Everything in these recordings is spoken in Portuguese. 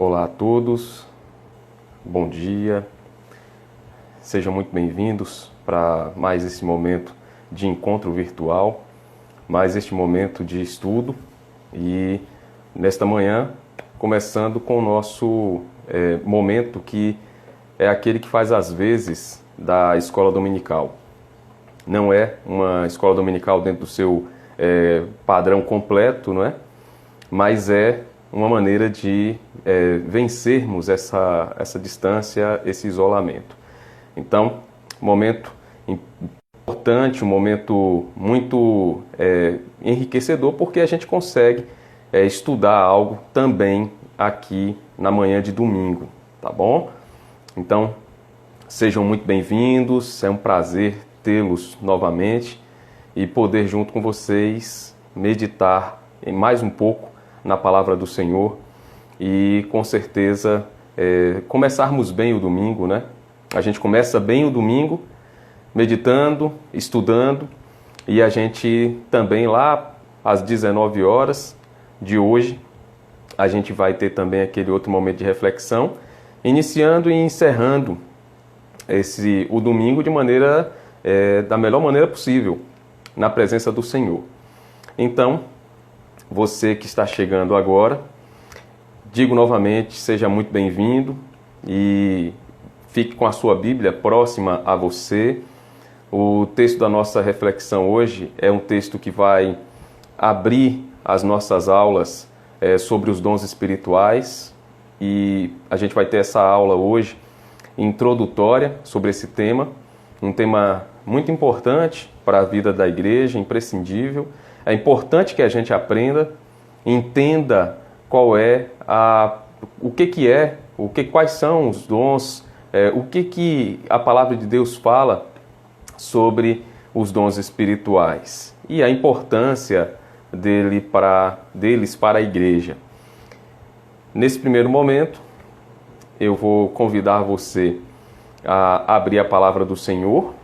Olá a todos, bom dia, sejam muito bem-vindos para mais esse momento de encontro virtual, mais este momento de estudo e nesta manhã começando com o nosso momento que é aquele que faz as vezes da escola dominical. Não é uma escola dominical dentro do seu padrão completo, não é? Mas é uma maneira de vencermos essa distância, esse isolamento. Então, momento importante, um momento muito enriquecedor, porque a gente consegue estudar algo também aqui na manhã de domingo, tá bom? Então, sejam muito bem-vindos, é um prazer tê-los novamente e poder junto com vocês meditar em mais um pouco na palavra do Senhor e com certeza começarmos bem o domingo, né? A gente começa bem o domingo meditando, estudando e a gente também lá às 19 horas de hoje a gente vai ter também aquele outro momento de reflexão, iniciando e encerrando o domingo de maneira da melhor maneira possível, na presença do Senhor. Então, você que está chegando agora, digo novamente, seja muito bem-vindo e fique com a sua Bíblia próxima a você. O texto da nossa reflexão hoje é um texto que vai abrir as nossas aulas sobre os dons espirituais e a gente vai ter essa aula hoje introdutória sobre esse tema, um tema muito importante para a vida da igreja, imprescindível. É importante que a gente aprenda, entenda quais são os dons, o que a palavra de Deus fala sobre os dons espirituais e a importância deles para a igreja. Nesse primeiro momento, eu vou convidar você a abrir a palavra do Senhor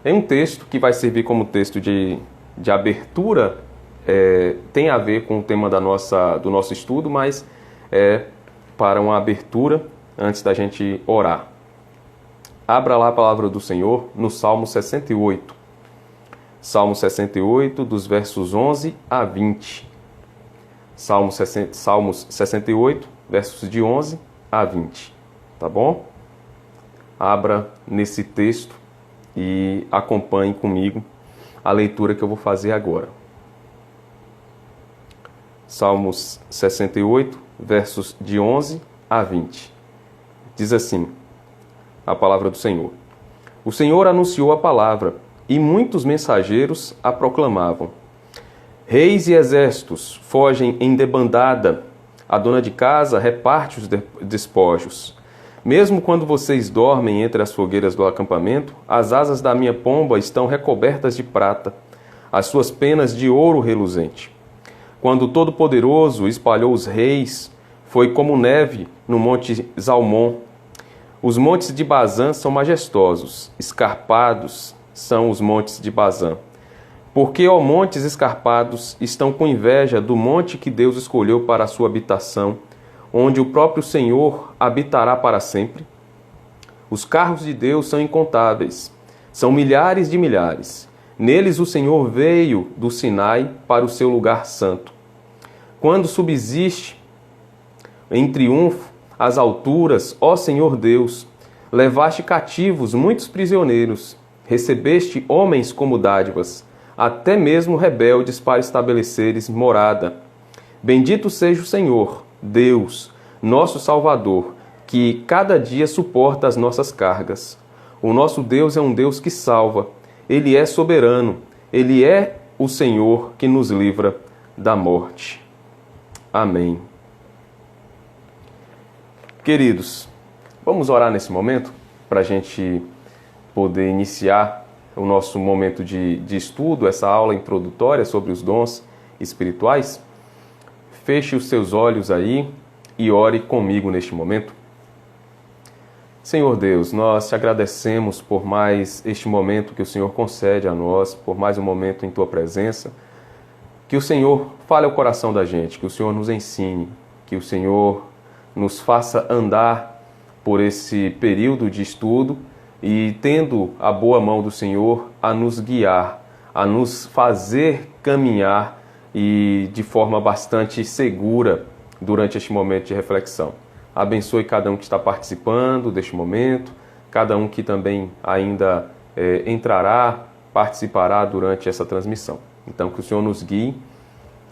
em um texto que vai servir como texto de abertura, tem a ver com o tema do nosso estudo, mas é para uma abertura antes da gente orar. Abra lá a palavra do Senhor no Salmo 68. Salmo 68, dos versos 11 a 20. Salmos 68, versos de 11 a 20. Tá bom? Abra nesse texto e acompanhe comigo a leitura que eu vou fazer agora. Salmos 68, versos de 11 a 20. Diz assim a palavra do Senhor. O Senhor anunciou a palavra, e muitos mensageiros a proclamavam. Reis e exércitos fogem em debandada, a dona de casa reparte os despojos. Mesmo quando vocês dormem entre as fogueiras do acampamento, as asas da minha pomba estão recobertas de prata, as suas penas de ouro reluzente. Quando o Todo-Poderoso espalhou os reis, foi como neve no monte Zalmon. Os montes de Bazã são majestosos, escarpados são os montes de Bazã. Porque, ó montes escarpados, estão com inveja do monte que Deus escolheu para a sua habitação, onde o próprio Senhor habitará para sempre? Os carros de Deus são incontáveis, são milhares de milhares. Neles o Senhor veio do Sinai para o seu lugar santo. Quando subsiste em triunfo às alturas, ó Senhor Deus, levaste cativos muitos prisioneiros, recebeste homens como dádivas, até mesmo rebeldes para estabeleceres morada. Bendito seja o Senhor, Deus, nosso Salvador, que cada dia suporta as nossas cargas. O nosso Deus é um Deus que salva. Ele é soberano. Ele é o Senhor que nos livra da morte. Amém. Queridos, vamos orar nesse momento para a gente poder iniciar o nosso momento de estudo, essa aula introdutória sobre os dons espirituais. Feche os seus olhos aí e ore comigo neste momento. Senhor Deus, nós te agradecemos por mais este momento que o Senhor concede a nós, por mais um momento em Tua presença. Que o Senhor fale ao coração da gente, que o Senhor nos ensine, que o Senhor nos faça andar por esse período de estudo e tendo a boa mão do Senhor a nos guiar, a nos fazer caminhar e de forma bastante segura durante este momento de reflexão. Abençoe cada um que está participando deste momento, cada um que também ainda participará durante essa transmissão. Então, que o Senhor nos guie,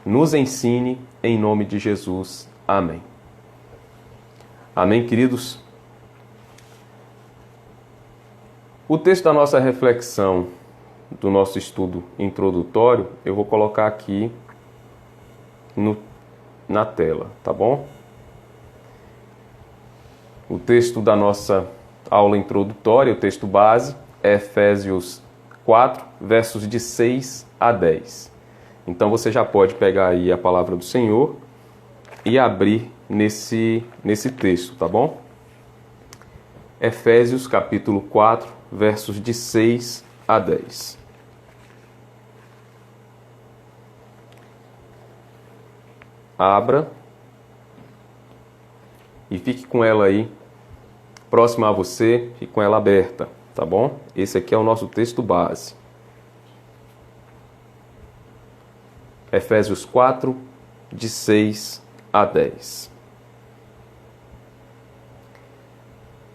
nos ensine, em nome de Jesus. Amém. Amém, queridos? O texto da nossa reflexão, do nosso estudo introdutório, eu vou colocar aqui na tela, tá bom? O texto da nossa aula introdutória, o texto base, é Efésios 4, versos de 6 a 10. Então você já pode pegar aí a palavra do Senhor e abrir nesse texto, tá bom? Efésios capítulo 4, versos de 6 a 10. Abra e fique com ela aí próxima a você, fique com ela aberta, tá bom? Esse aqui é o nosso texto base. Efésios 4, de 6 a 10.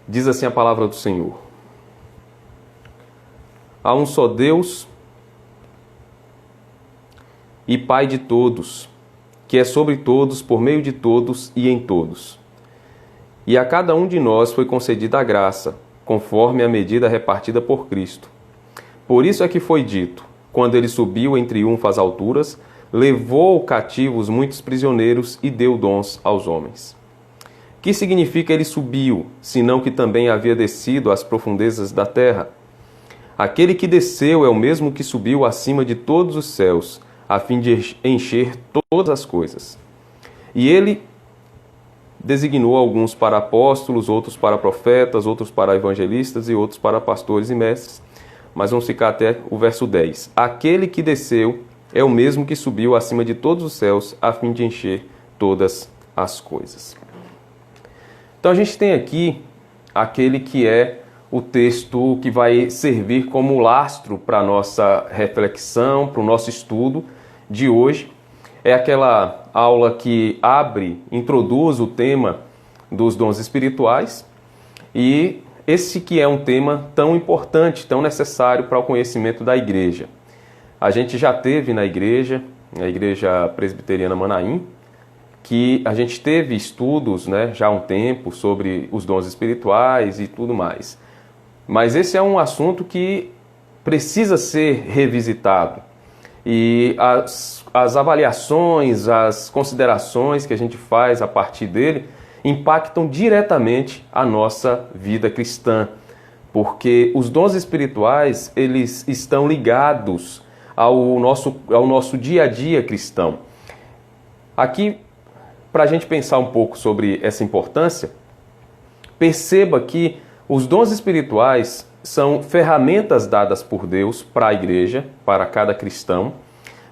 Diz assim a palavra do Senhor: Há um só Deus e Pai de todos, que é sobre todos, por meio de todos e em todos. E a cada um de nós foi concedida a graça, conforme a medida repartida por Cristo. Por isso é que foi dito, quando ele subiu em triunfo às alturas, levou cativos muitos prisioneiros e deu dons aos homens. Que significa ele subiu, senão que também havia descido às profundezas da terra? Aquele que desceu é o mesmo que subiu acima de todos os céus, a fim de encher todas as coisas. E ele designou alguns para apóstolos, outros para profetas, outros para evangelistas e outros para pastores e mestres. Mas vamos ficar até o verso 10. Aquele que desceu é o mesmo que subiu acima de todos os céus, a fim de encher todas as coisas. Então a gente tem aqui aquele que é o texto que vai servir como lastro para a nossa reflexão, para o nosso estudo de hoje. É aquela aula que introduz o tema dos dons espirituais, e esse que é um tema tão importante, tão necessário para o conhecimento da igreja. A gente já teve na igreja presbiteriana Manaim, que a gente teve estudos, já há um tempo sobre os dons espirituais e tudo mais. Mas esse é um assunto que precisa ser revisitado. E as avaliações, as considerações que a gente faz a partir dele impactam diretamente a nossa vida cristã. Porque os dons espirituais, eles estão ligados ao nosso dia a dia cristão. Aqui, para a gente pensar um pouco sobre essa importância, perceba que os dons espirituais são ferramentas dadas por Deus para a igreja, para cada cristão,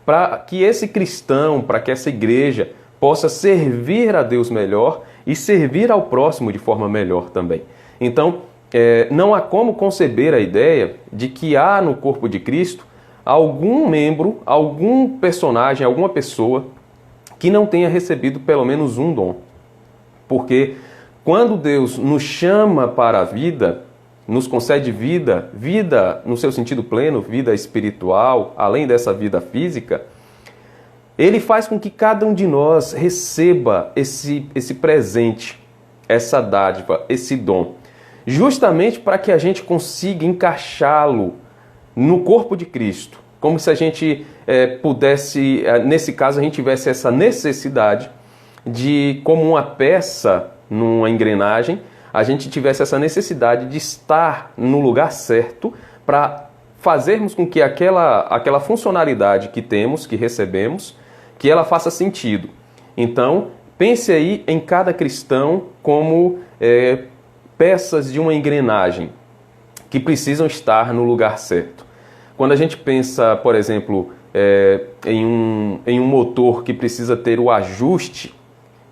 para que esse cristão, para que essa igreja possa servir a Deus melhor e servir ao próximo de forma melhor também. Então, não há como conceber a ideia de que há no corpo de Cristo algum membro, algum personagem, alguma pessoa que não tenha recebido pelo menos um dom. Porque quando Deus nos chama para a vida, nos concede vida no seu sentido pleno, vida espiritual, além dessa vida física, Ele faz com que cada um de nós receba esse presente, essa dádiva, esse dom, justamente para que a gente consiga encaixá-lo no corpo de Cristo, como se a gente pudesse, nesse caso, a gente tivesse essa necessidade de, como uma peça numa engrenagem, a gente tivesse essa necessidade de estar no lugar certo para fazermos com que aquela funcionalidade que temos, que recebemos, que ela faça sentido. Então, pense aí em cada cristão como peças de uma engrenagem que precisam estar no lugar certo. Quando a gente pensa, por exemplo, em um motor que precisa ter o ajuste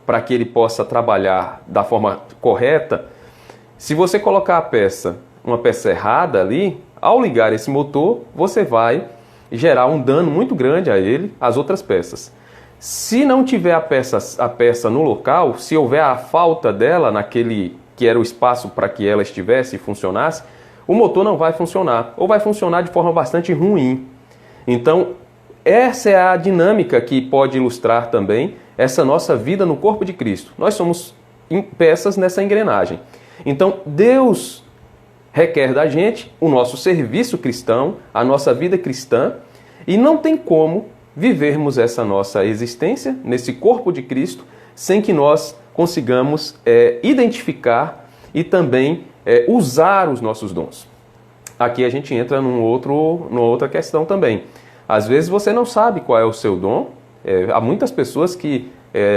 para que ele possa trabalhar da forma correta, se você colocar uma peça errada ali, ao ligar esse motor, você vai gerar um dano muito grande a ele, às outras peças. Se não tiver a peça no local, se houver a falta dela naquele que era o espaço para que ela estivesse e funcionasse, o motor não vai funcionar, ou vai funcionar de forma bastante ruim. Então, essa é a dinâmica que pode ilustrar também essa nossa vida no corpo de Cristo. Nós somos peças nessa engrenagem. Então, Deus requer da gente o nosso serviço cristão, a nossa vida cristã, e não tem como vivermos essa nossa existência nesse corpo de Cristo sem que nós consigamos identificar e também usar os nossos dons. Aqui a gente entra numa outra questão também. Às vezes você não sabe qual é o seu dom. Há muitas pessoas que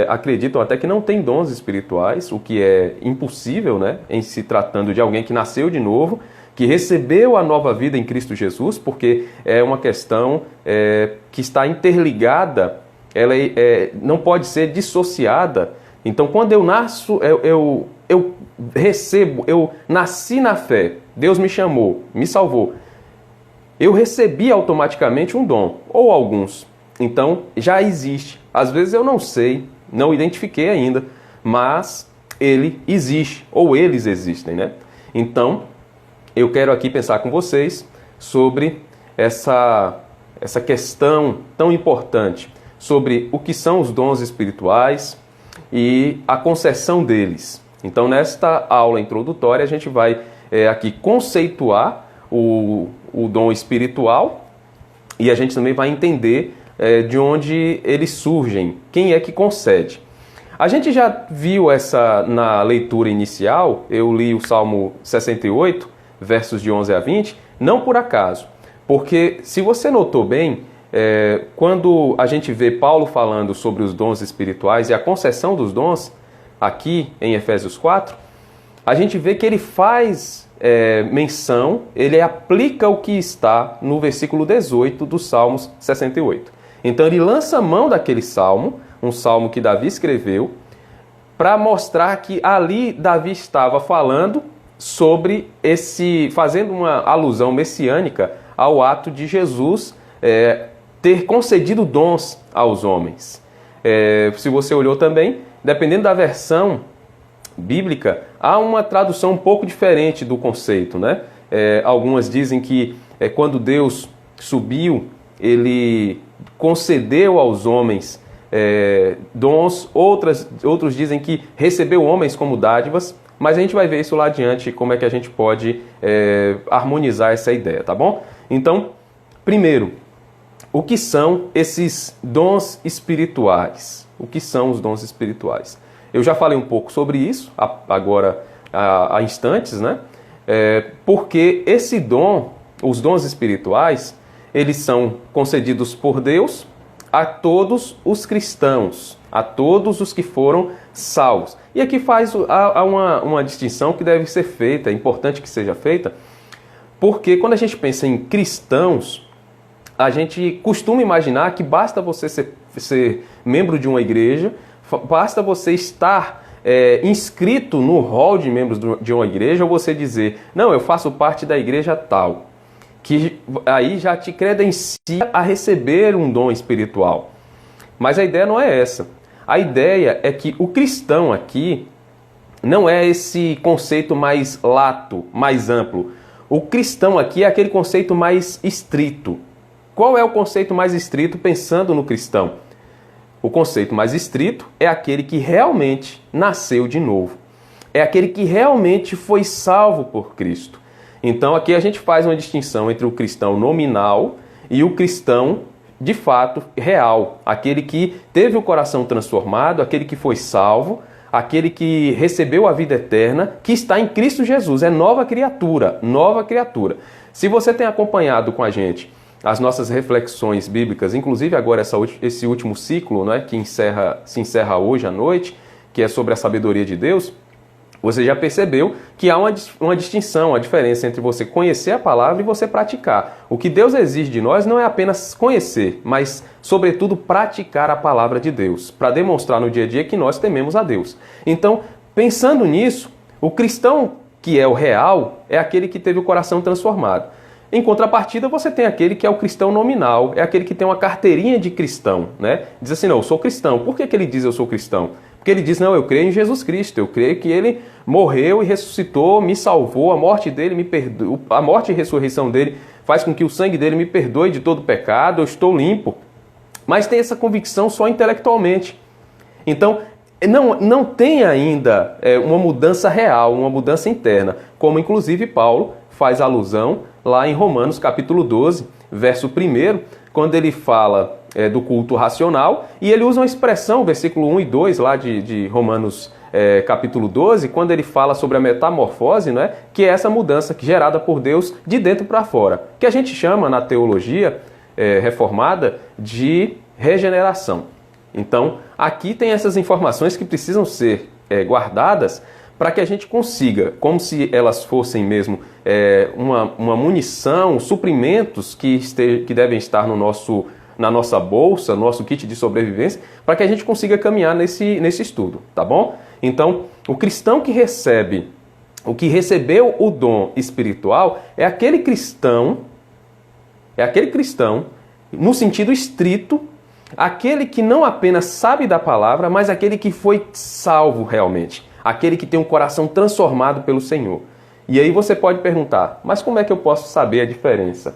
acreditam até que não têm dons espirituais, o que é impossível, né, em se tratando de alguém que nasceu de novo, que recebeu a nova vida em Cristo Jesus, porque é uma questão que está interligada, ela não pode ser dissociada. Então, quando eu nasço, eu recebo, eu nasci na fé, Deus me chamou, me salvou, eu recebi automaticamente um dom, ou alguns. Então, já existe. Às vezes eu não sei, não identifiquei ainda, mas ele existe, ou eles existem, né? Então, eu quero aqui pensar com vocês sobre essa questão tão importante, sobre o que são os dons espirituais e a concessão deles. Então, nesta aula introdutória, a gente vai aqui conceituar o dom espiritual e a gente também vai entender de onde eles surgem, quem é que concede. A gente já viu na leitura inicial, eu li o Salmo 68, versos de 11 a 20, não por acaso, porque se você notou bem, quando a gente vê Paulo falando sobre os dons espirituais e a concessão dos dons, aqui em Efésios 4, a gente vê que ele faz menção, ele aplica o que está no versículo 18 do Salmos 68. Então ele lança mão daquele salmo, um salmo que Davi escreveu, para mostrar que ali Davi estava falando sobre fazendo uma alusão messiânica ao ato de Jesus ter concedido dons aos homens. Se você olhou também, dependendo da versão bíblica, há uma tradução um pouco diferente do conceito, né? Algumas dizem que quando Deus subiu, ele concedeu aos homens dons, outros dizem que recebeu homens como dádivas, mas a gente vai ver isso lá adiante, como é que a gente pode harmonizar essa ideia, tá bom? Então, primeiro, o que são esses dons espirituais? O que são os dons espirituais? Eu já falei um pouco sobre isso, agora há instantes, né? Porque esse dom, os dons espirituais, eles são concedidos por Deus a todos os cristãos, a todos os que foram salvos. E aqui há uma distinção que deve ser feita, é importante que seja feita, porque quando a gente pensa em cristãos, a gente costuma imaginar que basta você ser membro de uma igreja, basta você estar inscrito no rol de membros de uma igreja, ou você dizer, não, eu faço parte da igreja tal, que aí já te credencia a receber um dom espiritual. Mas a ideia não é essa. A ideia é que o cristão aqui não é esse conceito mais lato, mais amplo. O cristão aqui é aquele conceito mais estrito. Qual é o conceito mais estrito pensando no cristão? O conceito mais estrito é aquele que realmente nasceu de novo. É aquele que realmente foi salvo por Cristo. Então aqui a gente faz uma distinção entre o cristão nominal e o cristão de fato real. Aquele que teve o coração transformado, aquele que foi salvo, aquele que recebeu a vida eterna, que está em Cristo Jesus. É nova criatura, nova criatura. Se você tem acompanhado com a gente as nossas reflexões bíblicas, inclusive agora esse último ciclo, né, que se encerra hoje à noite, que é sobre a sabedoria de Deus, Você já percebeu que há uma distinção, uma diferença entre você conhecer a palavra e você praticar. O que Deus exige de nós não é apenas conhecer, mas, sobretudo, praticar a palavra de Deus, para demonstrar no dia a dia que nós tememos a Deus. Então, pensando nisso, o cristão que é o real é aquele que teve o coração transformado. Em contrapartida, você tem aquele que é o cristão nominal, é aquele que tem uma carteirinha de cristão, né? Diz assim, não, eu sou cristão. Por que ele diz eu sou cristão? Porque ele diz, não, eu creio em Jesus Cristo, eu creio que ele morreu e ressuscitou, me salvou, a morte dele me perdoou, a morte e ressurreição dele faz com que o sangue dele me perdoe de todo pecado, eu estou limpo. Mas tem essa convicção só intelectualmente. Então, não tem ainda uma mudança real, uma mudança interna, como inclusive Paulo faz alusão lá em Romanos capítulo 12, verso 1, quando ele fala do culto racional, e ele usa uma expressão, versículo 1 e 2 lá de Romanos capítulo 12, quando ele fala sobre a metamorfose, né, que é essa mudança gerada por Deus de dentro para fora, que a gente chama na teologia reformada de regeneração. Então, aqui tem essas informações que precisam ser guardadas para que a gente consiga, como se elas fossem mesmo uma munição, suprimentos que devem estar na nossa bolsa, no nosso kit de sobrevivência, para que a gente consiga caminhar nesse estudo, tá bom? Então, o cristão que recebeu o dom espiritual é aquele cristão, no sentido estrito, aquele que não apenas sabe da palavra, mas aquele que foi salvo realmente. Aquele que tem um coração transformado pelo Senhor. E aí você pode perguntar, mas como é que eu posso saber a diferença?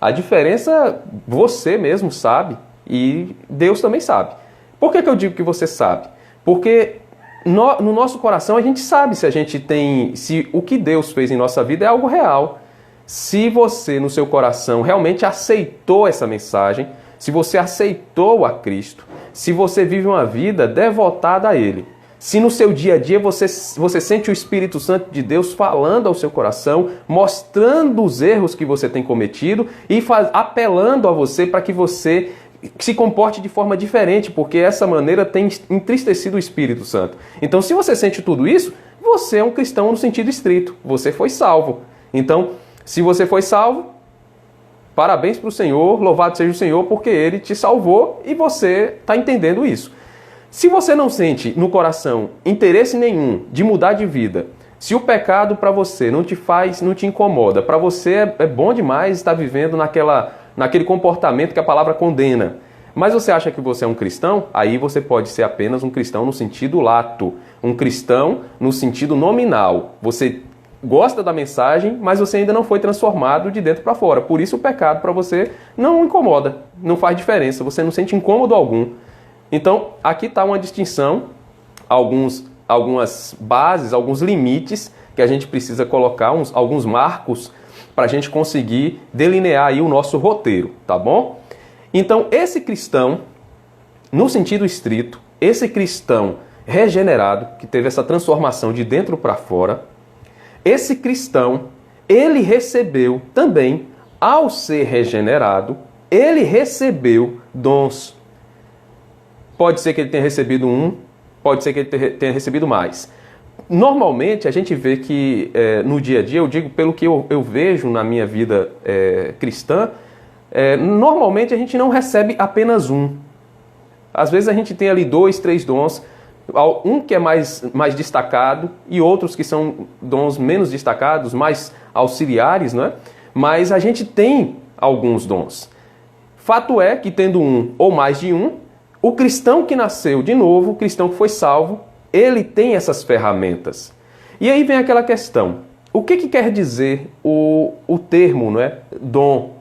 A diferença você mesmo sabe e Deus também sabe. Por que eu digo que você sabe? Porque no nosso coração a gente sabe se o que Deus fez em nossa vida é algo real. Se você, no seu coração, realmente aceitou essa mensagem, se você aceitou a Cristo, se você vive uma vida devotada a Ele, se no seu dia a dia você sente o Espírito Santo de Deus falando ao seu coração, mostrando os erros que você tem cometido e apelando a você para que você se comporte de forma diferente, porque essa maneira tem entristecido o Espírito Santo. Então, se você sente tudo isso, você é um cristão no sentido estrito, você foi salvo. Então, se você foi salvo, parabéns para o Senhor, louvado seja o Senhor, porque Ele te salvou e você está entendendo isso. Se você não sente no coração interesse nenhum de mudar de vida, se o pecado para você não te incomoda, para você é bom demais estar vivendo naquele comportamento que a palavra condena, mas você acha que você é um cristão, aí você pode ser apenas um cristão no sentido lato, um cristão no sentido nominal. Você gosta da mensagem, mas você ainda não foi transformado de dentro para fora. Por isso o pecado para você não incomoda, não faz diferença, você não sente incômodo algum. Então, aqui está uma distinção, algumas bases, alguns limites que a gente precisa colocar, alguns marcos para a gente conseguir delinear aí o nosso roteiro, tá bom? Então, esse cristão, no sentido estrito, esse cristão regenerado, que teve essa transformação de dentro para fora, esse cristão, ele recebeu também, ao ser regenerado, ele recebeu dons. Pode ser que ele tenha recebido pode ser que ele tenha recebido mais. Normalmente, a gente vê que no dia a dia, eu digo pelo que eu vejo na minha vida cristã, normalmente a gente não recebe apenas um. Às vezes a gente tem ali 2, 3 dons, um que é mais destacado e outros que são dons menos destacados, mais auxiliares, né? Mas a gente tem alguns dons. Fato é que tendo um ou mais de um, o cristão que nasceu de novo, o cristão que foi salvo, ele tem essas ferramentas. E aí vem aquela questão, o que quer dizer o termo, não é? Dom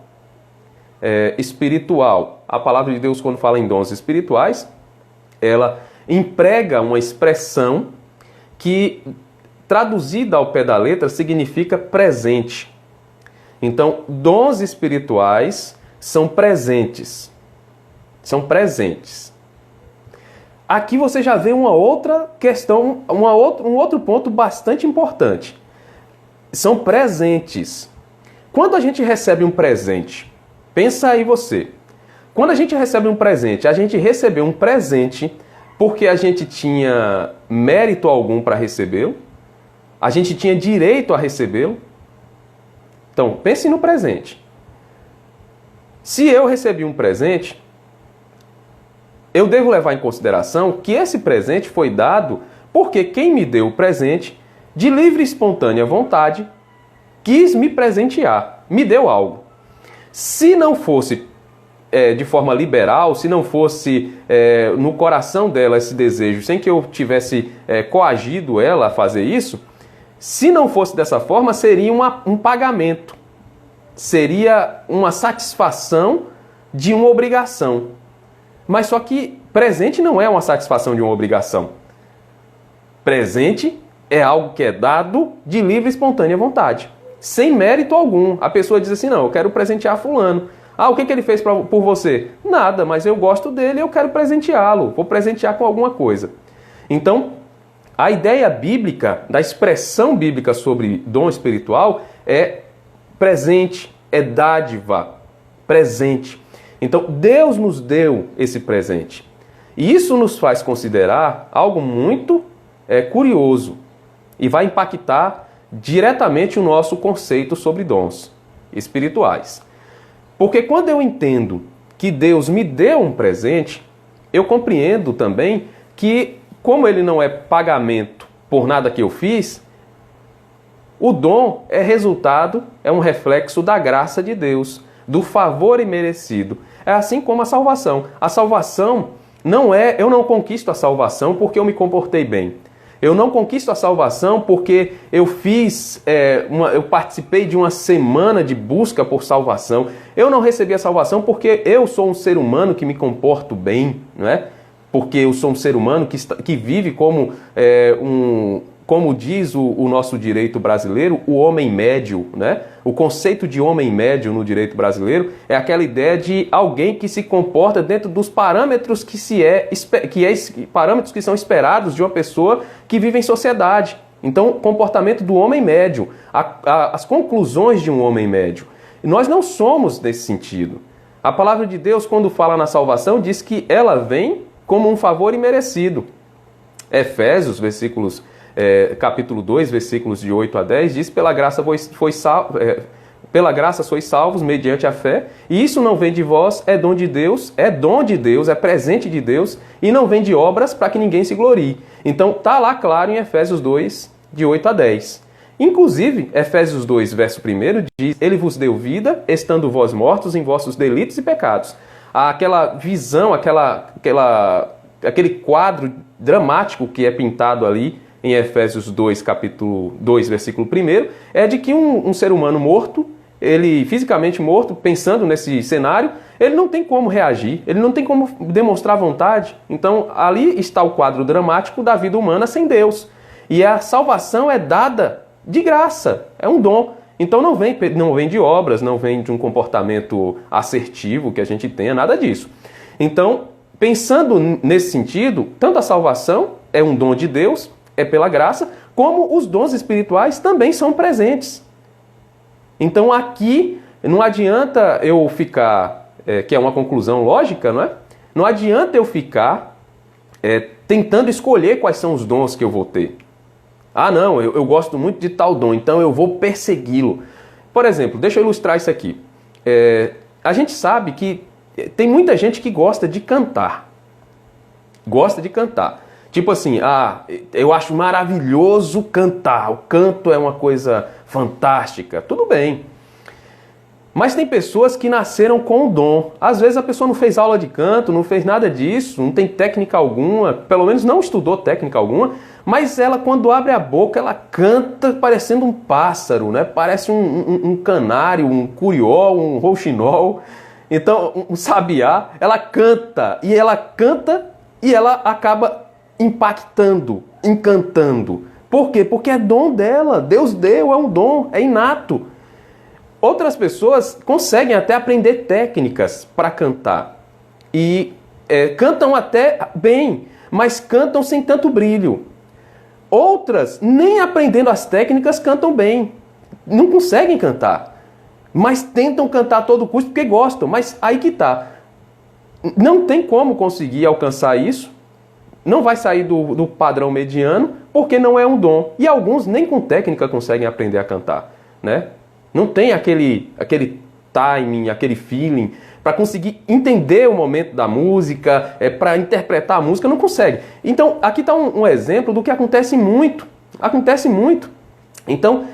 espiritual? A palavra de Deus, quando fala em dons espirituais, ela emprega uma expressão que, traduzida ao pé da letra, significa presente. Então, dons espirituais são presentes. São presentes. Aqui você já vê uma outra questão, um outro ponto bastante importante. São presentes. Quando a gente recebe um presente, pensa aí você. Quando a gente recebe um presente, a gente recebeu um presente porque a gente tinha mérito algum para recebê-lo? A gente tinha direito a recebê-lo. Então, pense no presente. Se eu recebi um presente, eu devo levar em consideração que esse presente foi dado porque quem me deu o presente, de livre e espontânea vontade, quis me presentear, me deu algo. Se não fosse de forma liberal, se não fosse no coração dela esse desejo, sem que eu tivesse coagido ela a fazer isso, se não fosse dessa forma, seria um pagamento, seria uma satisfação de uma obrigação. Mas só que presente não é uma satisfação de uma obrigação. Presente é algo que é dado de livre e espontânea vontade, sem mérito algum. A pessoa diz assim, não, eu quero presentear fulano. Ah, o que ele fez por você? Nada, mas eu gosto dele e eu quero presenteá-lo. Vou presentear com alguma coisa. Então, a ideia bíblica, da expressão bíblica sobre dom espiritual é presente, é dádiva, presente. Então, Deus nos deu esse presente. E isso nos faz considerar algo muito curioso e vai impactar diretamente o nosso conceito sobre dons espirituais. Porque quando eu entendo que Deus me deu um presente, eu compreendo também que, como ele não é pagamento por nada que eu fiz, o dom é resultado, é um reflexo da graça de Deus, do favor imerecido. É assim como a salvação. A salvação não é, eu não conquisto a salvação porque eu me comportei bem. Eu não conquisto a salvação porque eu eu participei de uma semana de busca por salvação. Eu não recebi a salvação porque eu sou um ser humano que me comporto bem, não é? Porque eu sou um ser humano que vive como como diz o nosso direito brasileiro, o homem médio, né? O conceito de homem médio no direito brasileiro é aquela ideia de alguém que se comporta dentro dos parâmetros parâmetros que são esperados de uma pessoa que vive em sociedade. Então, comportamento do homem médio, as conclusões de um homem médio. Nós não somos desse sentido. A palavra de Deus, quando fala na salvação, diz que ela vem como um favor imerecido. Efésios, capítulo 2, versículos de 8 a 10, diz: pela graça sois salvos mediante a fé, e isso não vem de vós, é dom de Deus, é presente de Deus, e não vem de obras para que ninguém se glorie. Então está lá claro em Efésios 2, de 8 a 10. Inclusive, Efésios 2, verso 1 diz: ele vos deu vida, estando vós mortos em vossos delitos e pecados. Aquela visão, aquele quadro dramático que é pintado ali em Efésios 2, capítulo 2, versículo 1, é de que um ser humano morto, ele fisicamente morto, pensando nesse cenário, ele não tem como reagir, ele não tem como demonstrar vontade. Então, ali está o quadro dramático da vida humana sem Deus. E a salvação é dada de graça, é um dom. Então, não vem de obras, não vem de um comportamento assertivo que a gente tenha, nada disso. Então, pensando nesse sentido, tanto a salvação é um dom de Deus, é pela graça, como os dons espirituais também são presentes. Então aqui não adianta eu ficar, que é uma conclusão lógica, não é? Não adianta eu ficar tentando escolher quais são os dons que eu vou ter. Ah não, eu gosto muito de tal dom, então eu vou persegui-lo. Por exemplo, deixa eu ilustrar isso aqui. A gente sabe que tem muita gente que gosta de cantar. Gosta de cantar. Tipo assim, eu acho maravilhoso cantar, o canto é uma coisa fantástica, tudo bem. Mas tem pessoas que nasceram com o dom. Às vezes a pessoa não fez aula de canto, não fez nada disso, não tem técnica alguma, pelo menos não estudou técnica alguma, mas ela, quando abre a boca, ela canta parecendo um pássaro, né? Parece um canário, um curió, um rouxinol, então um sabiá. Ela canta e ela acaba impactando, encantando. Por quê? Porque é dom dela. Deus deu, é um dom, é inato. Outras pessoas conseguem até aprender técnicas para cantar. E cantam até bem, mas cantam sem tanto brilho. Outras, nem aprendendo as técnicas, cantam bem. Não conseguem cantar. Mas tentam cantar a todo custo porque gostam. Mas aí que tá. Não tem como conseguir alcançar isso. Não vai sair do padrão mediano, porque não é um dom. E alguns nem com técnica conseguem aprender a cantar, né? Não tem aquele timing, aquele feeling para conseguir entender o momento da música, para interpretar a música, não consegue. Então, aqui está um exemplo do que acontece muito. Acontece muito. Então,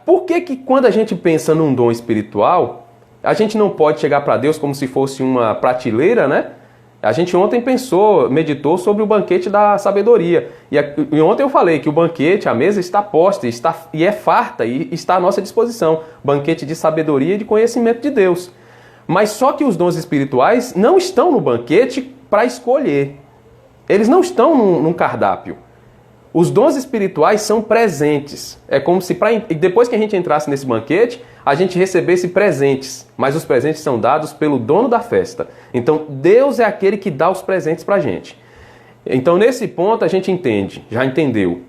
por que quando a gente pensa num dom espiritual, a gente não pode chegar para Deus como se fosse uma prateleira, né? A gente ontem meditou sobre o banquete da sabedoria. E ontem eu falei que o banquete, a mesa está posta e é farta e está à nossa disposição. Banquete de sabedoria e de conhecimento de Deus. Mas só que os dons espirituais não estão no banquete para escolher. Eles não estão num cardápio. Os dons espirituais são presentes. É como se depois que a gente entrasse nesse banquete, a gente recebesse presentes. Mas os presentes são dados pelo dono da festa. Então, Deus é aquele que dá os presentes para a gente. Então, nesse ponto, a gente já entendeu,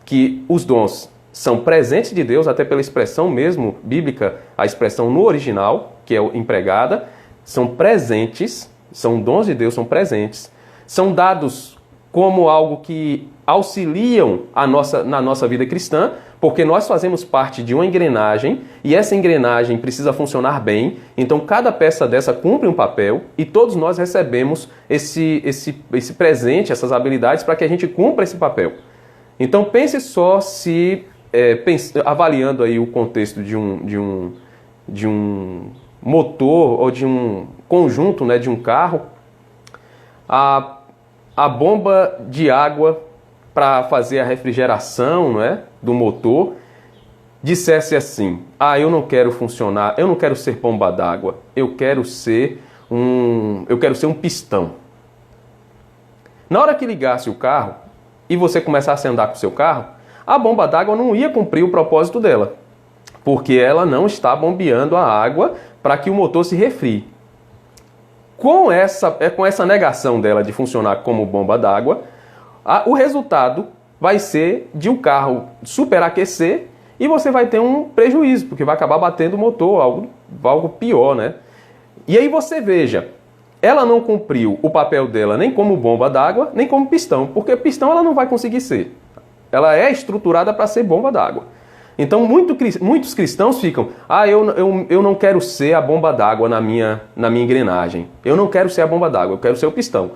que os dons são presentes de Deus, até pela expressão mesmo bíblica, a expressão no original, que é empregada, são presentes, são dons de Deus, são presentes. São dados como algo que auxiliam na nossa vida cristã, porque nós fazemos parte de uma engrenagem e essa engrenagem precisa funcionar bem, então cada peça dessa cumpre um papel e todos nós recebemos esse presente, essas habilidades para que a gente cumpra esse papel. Então pense só avaliando aí o contexto de um motor ou de um conjunto, né, de um carro, a bomba de água para fazer a refrigeração, né, do motor, dissesse assim: eu não quero funcionar, eu não quero ser bomba d'água, eu quero ser um pistão. Na hora que ligasse o carro e você começasse a andar com o seu carro, a bomba d'água não ia cumprir o propósito dela, porque ela não está bombeando a água para que o motor se refrie. Com essa negação dela de funcionar como bomba d'água, o resultado vai ser de o carro superaquecer e você vai ter um prejuízo, porque vai acabar batendo o motor, algo pior, né? E aí você veja, ela não cumpriu o papel dela nem como bomba d'água, nem como pistão, porque pistão ela não vai conseguir ser. Ela é estruturada para ser bomba d'água. Então muitos cristãos ficam: eu não quero ser a bomba d'água na minha engrenagem. Eu não quero ser a bomba d'água, eu quero ser o pistão.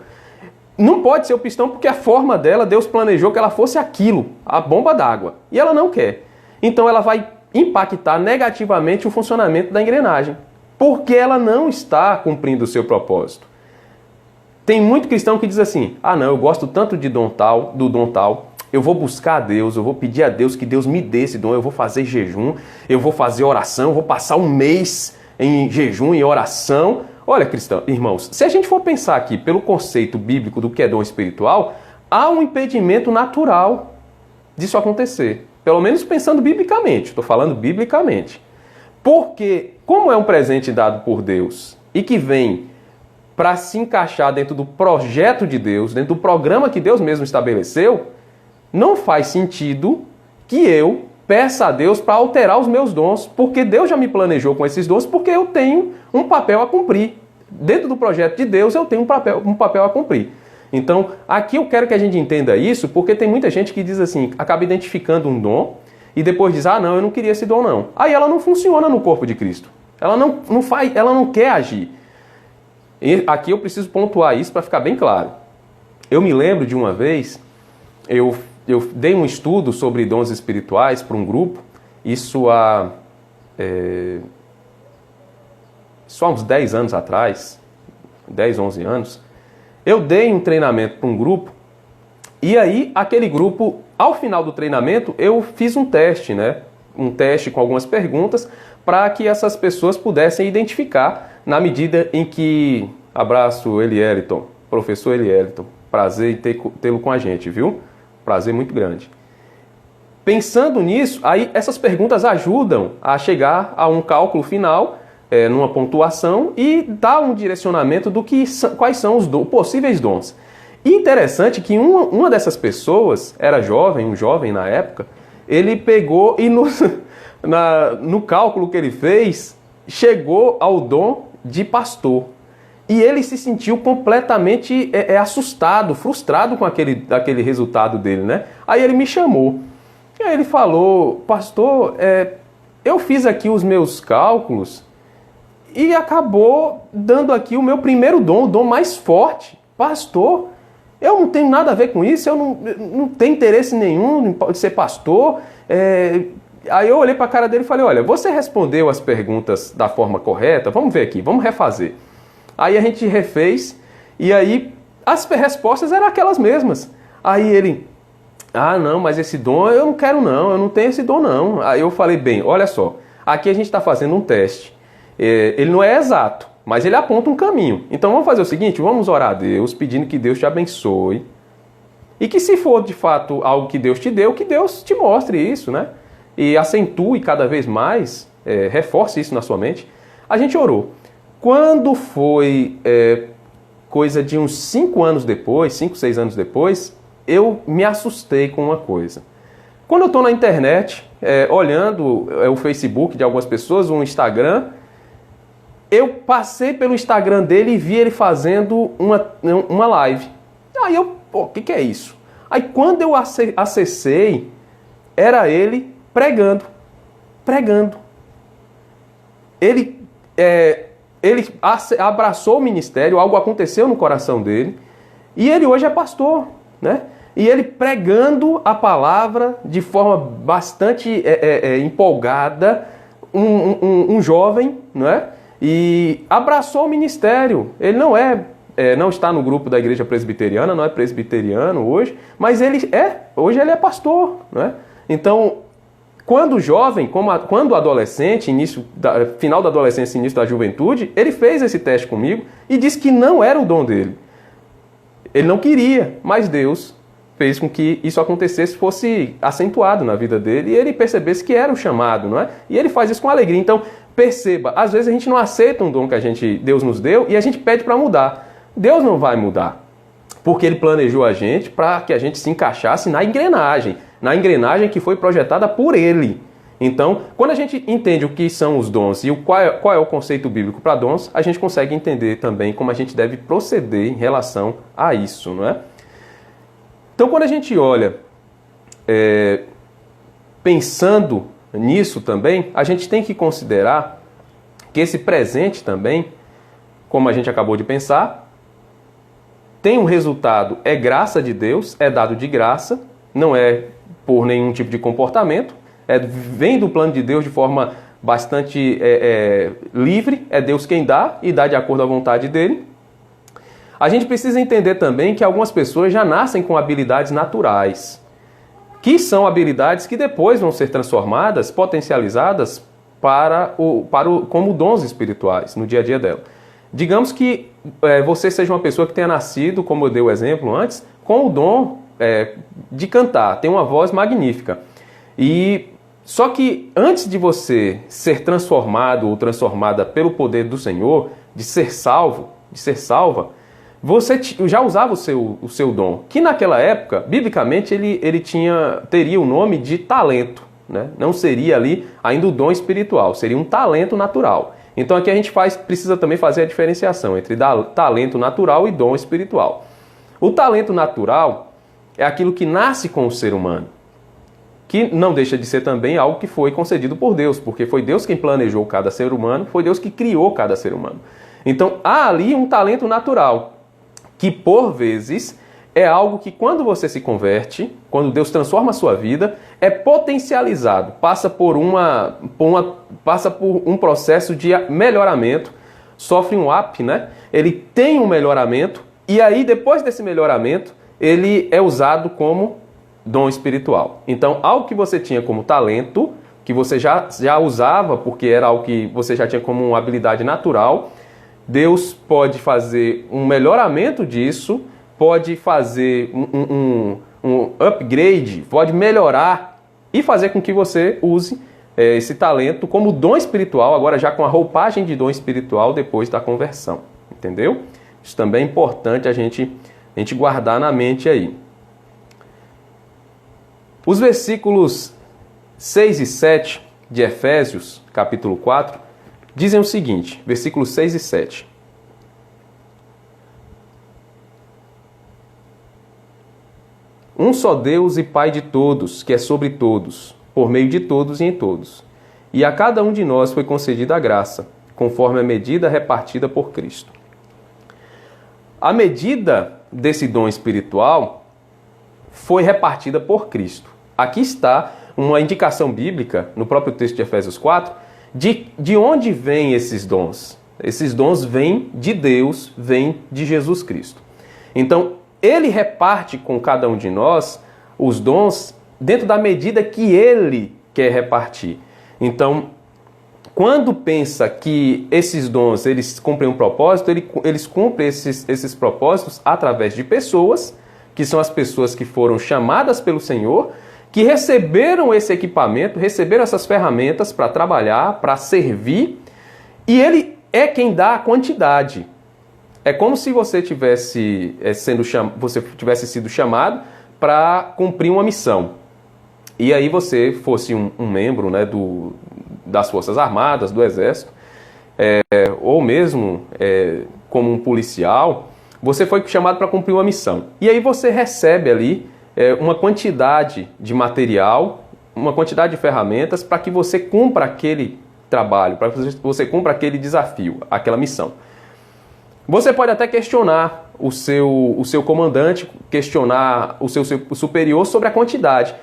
Não pode ser o pistão porque a forma dela, Deus planejou que ela fosse aquilo, a bomba d'água. E ela não quer. Então ela vai impactar negativamente o funcionamento da engrenagem, porque ela não está cumprindo o seu propósito. Tem muito cristão que diz assim: eu gosto tanto do dom tal, eu vou buscar a Deus, eu vou pedir a Deus que Deus me dê esse dom, eu vou fazer jejum, eu vou fazer oração, eu vou passar um mês em jejum e oração. Olha, irmãos, se a gente for pensar aqui pelo conceito bíblico do que é dom espiritual, há um impedimento natural disso acontecer. Pelo menos pensando biblicamente, estou falando biblicamente. Porque, como é um presente dado por Deus e que vem para se encaixar dentro do projeto de Deus, dentro do programa que Deus mesmo estabeleceu, não faz sentido que eu peça a Deus para alterar os meus dons, porque Deus já me planejou com esses dons, porque eu tenho um papel a cumprir. Dentro do projeto de Deus eu tenho um papel a cumprir. Então, aqui eu quero que a gente entenda isso, porque tem muita gente que diz assim, acaba identificando um dom e depois diz: eu não queria esse dom não. Aí ela não funciona no corpo de Cristo. Ela não quer agir. E aqui eu preciso pontuar isso para ficar bem claro. Eu me lembro de uma vez, eu dei um estudo sobre dons espirituais para um grupo, isso há uns 10 anos atrás, 10, 11 anos, eu dei um treinamento para um grupo, e aí aquele grupo, ao final do treinamento, eu fiz um teste, né? Um teste com algumas perguntas, para que essas pessoas pudessem identificar, na medida em que... Abraço, Elieliton, professor Elieliton, prazer em tê-lo com a gente, viu? Prazer muito grande. Pensando nisso, aí essas perguntas ajudam a chegar a um cálculo final, numa pontuação, e dar um direcionamento do quais são os possíveis dons. E interessante que uma dessas pessoas, um jovem na época, ele pegou e no cálculo que ele fez, chegou ao dom de pastor. E ele se sentiu completamente assustado, frustrado com aquele resultado dele, né? Aí ele me chamou. E aí ele falou, pastor, eu fiz aqui os meus cálculos e acabou dando aqui o meu primeiro dom, o dom mais forte. Pastor, eu não tenho nada a ver com isso, eu não tenho interesse nenhum em ser pastor. Aí eu olhei para a cara dele e falei, olha, você respondeu as perguntas da forma correta? Vamos ver aqui, vamos refazer. Aí a gente refez e aí as respostas eram aquelas mesmas. Aí ele, não, mas esse dom eu não quero não, eu não tenho esse dom não. Aí eu falei, bem, olha só, aqui a gente está fazendo um teste. Ele não é exato, mas ele aponta um caminho. Então vamos fazer o seguinte, vamos orar a Deus, pedindo que Deus te abençoe. E que se for de fato algo que Deus te deu, que Deus te mostre isso, né? E acentue cada vez mais, reforce isso na sua mente. A gente orou. Quando foi coisa de uns 5 anos depois, 5, 6 anos depois, eu me assustei com uma coisa. Quando eu estou na internet, olhando o Facebook de algumas pessoas, o Instagram, eu passei pelo Instagram dele e vi ele fazendo uma live. Aí eu, o que é isso? Aí quando eu acessei, era ele pregando. Ele abraçou o ministério, algo aconteceu no coração dele, e ele hoje é pastor, né? E ele pregando a palavra de forma bastante empolgada, um jovem, não é? E abraçou o ministério. Ele não está no grupo da igreja presbiteriana, não é presbiteriano hoje, mas hoje ele é pastor, não é? Então, quando jovem, quando adolescente, final da adolescência e início da juventude, ele fez esse teste comigo e disse que não era o dom dele. Ele não queria, mas Deus fez com que isso acontecesse, fosse acentuado na vida dele e ele percebesse que era o chamado, não é? E ele faz isso com alegria. Então, perceba, às vezes a gente não aceita um dom que Deus nos deu e a gente pede para mudar. Deus não vai mudar, porque Ele planejou a gente para que a gente se encaixasse na engrenagem que foi projetada por Ele. Então, quando a gente entende o que são os dons e qual é o conceito bíblico para dons, a gente consegue entender também como a gente deve proceder em relação a isso, não é? Então, quando a gente olha, pensando nisso também, a gente tem que considerar que esse presente também, como a gente acabou de pensar, tem um resultado, é graça de Deus, é dado de graça, não é por nenhum tipo de comportamento, vem do plano de Deus de forma bastante livre, é Deus quem dá e dá de acordo à vontade dele. A gente precisa entender também que algumas pessoas já nascem com habilidades naturais, que são habilidades que depois vão ser transformadas, potencializadas como dons espirituais no dia a dia dela. Digamos que você seja uma pessoa que tenha nascido, como eu dei o exemplo antes, com o dom de cantar, tem uma voz magnífica. Só que antes de você ser transformado ou transformada pelo poder do Senhor, de ser salvo, de ser salva, você já usava o seu dom, que naquela época, biblicamente, ele teria o nome de talento, né? Não seria ali ainda o dom espiritual, seria um talento natural. Então aqui a gente precisa também fazer a diferenciação entre talento natural e dom espiritual. O talento natural é aquilo que nasce com o ser humano, que não deixa de ser também algo que foi concedido por Deus, porque foi Deus quem planejou cada ser humano, foi Deus que criou cada ser humano. Então há ali um talento natural, que por vezes é algo que quando você se converte, quando Deus transforma a sua vida, é potencializado, passa por um processo de melhoramento, sofre um up, né? Ele tem um melhoramento e aí depois desse melhoramento, ele é usado como dom espiritual. Então, algo que você tinha como talento, que você já usava porque era algo que você já tinha como uma habilidade natural, Deus pode fazer um melhoramento disso, pode fazer um upgrade, pode melhorar e fazer com que você use esse talento como dom espiritual, agora já com a roupagem de dom espiritual depois da conversão. Entendeu? Isso também é importante a gente guardar na mente aí. Os versículos 6 e 7 de Efésios, capítulo 4, dizem o seguinte, versículos 6 e 7. um só Deus e Pai de todos, que é sobre todos, por meio de todos e em todos. E a cada um de nós foi concedida a graça, conforme a medida repartida por Cristo. A medida desse dom espiritual foi repartida por Cristo. Aqui está uma indicação bíblica, no próprio texto de Efésios 4, de onde vêm esses dons. Esses dons vêm de Deus, vêm de Jesus Cristo. Então, Ele reparte com cada um de nós os dons dentro da medida que Ele quer repartir. Então, quando pensa que esses dons eles cumprem um propósito, eles cumprem esses propósitos através de pessoas, que são as pessoas que foram chamadas pelo Senhor, que receberam esse equipamento, receberam essas ferramentas para trabalhar, para servir, e Ele é quem dá a quantidade. É como se você tivesse sido chamado para cumprir uma missão. E aí você fosse um membro, né, das Forças Armadas, do Exército, ou mesmo como um policial, você foi chamado para cumprir uma missão. E aí você recebe ali uma quantidade de material, uma quantidade de ferramentas para que você cumpra aquele trabalho, para que você cumpra aquele desafio, aquela missão. Você pode até questionar o seu comandante, questionar o seu superior sobre a quantidade,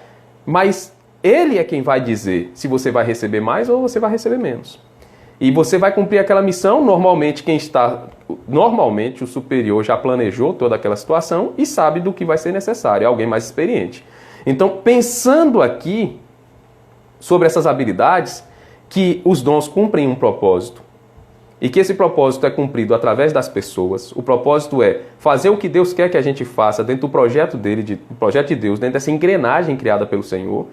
mas ele é quem vai dizer se você vai receber mais ou você vai receber menos. E você vai cumprir aquela missão, normalmente o superior já planejou toda aquela situação e sabe do que vai ser necessário, é alguém mais experiente. Então, pensando aqui sobre essas habilidades, que os dons cumprem um propósito, e que esse propósito é cumprido através das pessoas. O propósito é fazer o que Deus quer que a gente faça dentro do projeto dele, do projeto de Deus, dentro dessa engrenagem criada pelo Senhor.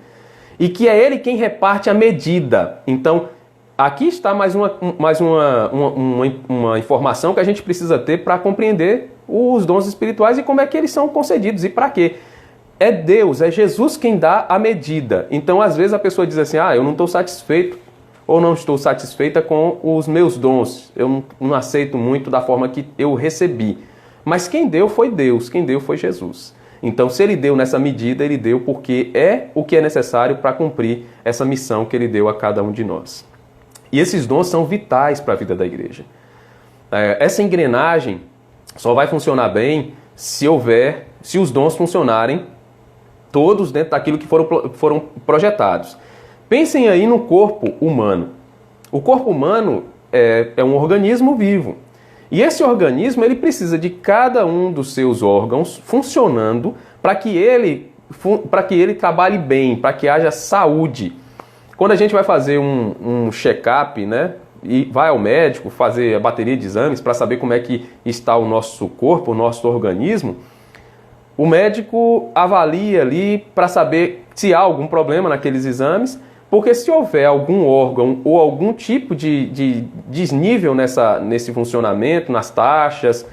E que é Ele quem reparte a medida. Então, aqui está mais uma informação que a gente precisa ter para compreender os dons espirituais e como é que eles são concedidos e para quê. É Deus, é Jesus quem dá a medida. Então, às vezes a pessoa diz assim, eu não estou satisfeito ou não estou satisfeita com os meus dons. Eu não aceito muito da forma que eu recebi. Mas quem deu foi Deus, quem deu foi Jesus. Então, se Ele deu nessa medida, Ele deu porque é o que é necessário para cumprir essa missão que Ele deu a cada um de nós. E esses dons são vitais para a vida da igreja. Essa engrenagem só vai funcionar bem se os dons funcionarem todos dentro daquilo que foram projetados. Pensem aí no corpo humano. O corpo humano é um organismo vivo. E esse organismo ele precisa de cada um dos seus órgãos funcionando para que ele trabalhe bem, para que haja saúde. Quando a gente vai fazer um check-up, né, e vai ao médico fazer a bateria de exames para saber como é que está o nosso corpo, o nosso organismo, o médico avalia ali para saber se há algum problema naqueles exames. Porque se houver algum órgão ou algum tipo de desnível nesse funcionamento, nas taxas,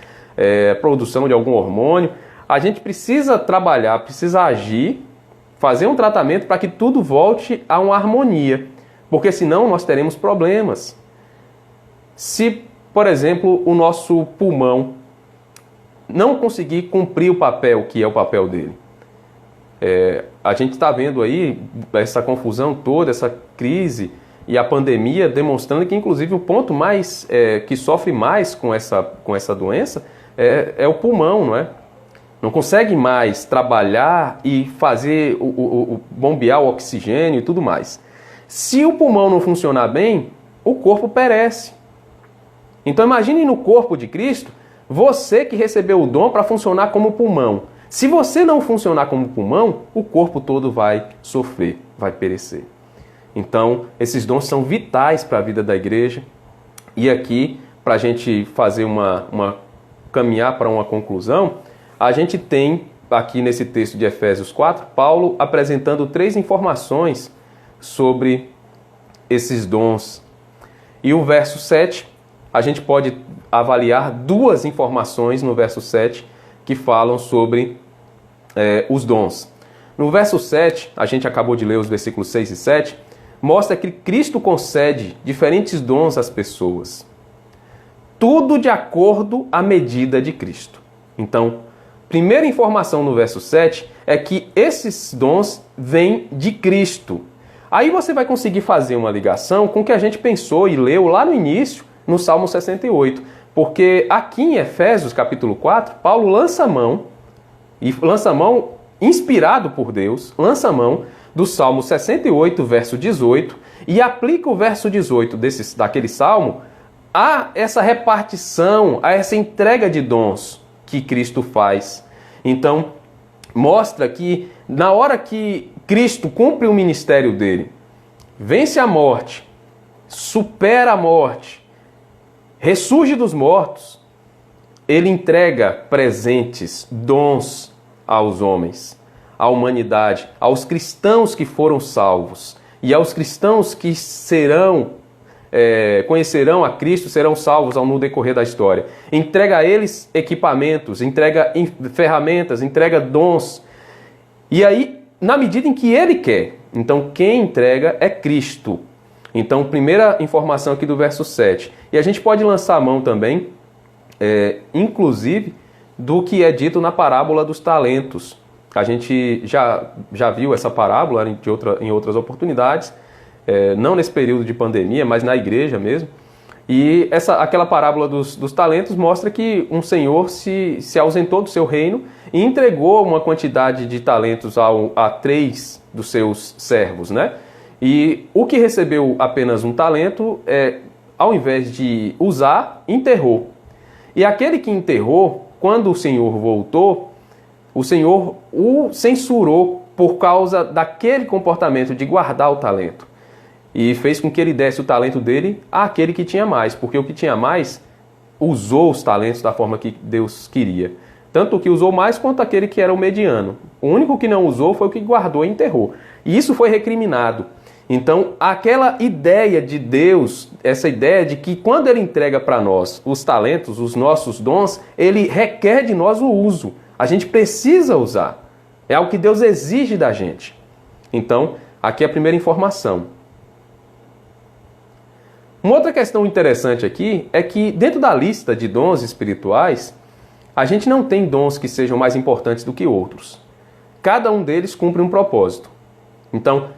produção de algum hormônio, a gente precisa trabalhar, precisa agir, fazer um tratamento para que tudo volte a uma harmonia. Porque senão nós teremos problemas. Se, por exemplo, o nosso pulmão não conseguir cumprir o papel que é o papel dele, a gente está vendo aí essa confusão toda, essa crise e a pandemia demonstrando que, inclusive, o ponto mais que sofre mais com essa doença é o pulmão, não é? Não consegue mais trabalhar e fazer bombear o oxigênio e tudo mais. Se o pulmão não funcionar bem, o corpo perece. Então imagine no corpo de Cristo, você que recebeu o dom para funcionar como pulmão. Se você não funcionar como pulmão, o corpo todo vai sofrer, vai perecer. Então, esses dons são vitais para a vida da igreja. E aqui, para a gente fazer caminhar para uma conclusão, a gente tem aqui nesse texto de Efésios 4, Paulo apresentando 3 informações sobre esses dons. E o verso 7, a gente pode avaliar 2 informações no verso 7 que falam sobre os dons. No verso 7, a gente acabou de ler os versículos 6 e 7, mostra que Cristo concede diferentes dons às pessoas. Tudo de acordo à medida de Cristo. Então, primeira informação no verso 7 é que esses dons vêm de Cristo. Aí você vai conseguir fazer uma ligação com o que a gente pensou e leu lá no início, no Salmo 68. Porque aqui em Efésios, capítulo 4, Paulo lança mão, inspirado por Deus, lança mão do Salmo 68, verso 18, e aplica o verso 18 daquele salmo a essa repartição, a essa entrega de dons que Cristo faz. Então, mostra que na hora que Cristo cumpre o ministério dele, vence a morte, supera a morte, ressurge dos mortos, ele entrega presentes, dons aos homens, à humanidade, aos cristãos que foram salvos e aos cristãos que conhecerão a Cristo, serão salvos no decorrer da história. Entrega a eles equipamentos, entrega ferramentas, entrega dons. E aí, na medida em que ele quer. Então, quem entrega é Cristo. Então, primeira informação aqui do verso 7. E a gente pode lançar a mão também, inclusive, do que é dito na parábola dos talentos. A gente já viu essa parábola em outras oportunidades, não nesse período de pandemia, mas na igreja mesmo. E aquela parábola dos talentos mostra que um senhor se ausentou do seu reino e entregou uma quantidade de talentos a 3 dos seus servos, né? E o que recebeu apenas um talento, ao invés de usar, enterrou. E aquele que enterrou, quando o senhor voltou, o senhor o censurou por causa daquele comportamento de guardar o talento. E fez com que ele desse o talento dele àquele que tinha mais, porque o que tinha mais usou os talentos da forma que Deus queria. Tanto o que usou mais quanto aquele que era o mediano. O único que não usou foi o que guardou e enterrou. E isso foi recriminado. Então, aquela ideia de Deus, essa ideia de que quando ele entrega para nós os talentos, os nossos dons, ele requer de nós o uso. A gente precisa usar. É algo que Deus exige da gente. Então, aqui é a primeira informação. Uma outra questão interessante aqui é que dentro da lista de dons espirituais, a gente não tem dons que sejam mais importantes do que outros. Cada um deles cumpre um propósito. Então,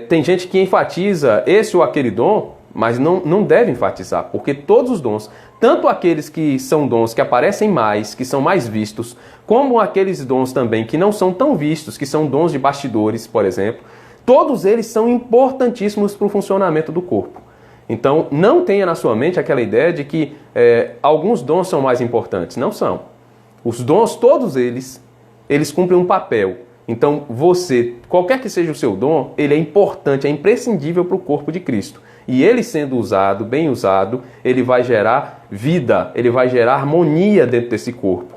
tem gente que enfatiza esse ou aquele dom, mas não deve enfatizar, porque todos os dons, tanto aqueles que são dons que aparecem mais, que são mais vistos, como aqueles dons também que não são tão vistos, que são dons de bastidores, por exemplo, todos eles são importantíssimos para o funcionamento do corpo. Então, não tenha na sua mente aquela ideia de que alguns dons são mais importantes. Não são. Os dons, todos eles cumprem um papel. Então, qualquer que seja o seu dom, ele é importante, é imprescindível para o corpo de Cristo. E ele sendo usado, bem usado, ele vai gerar vida, ele vai gerar harmonia dentro desse corpo.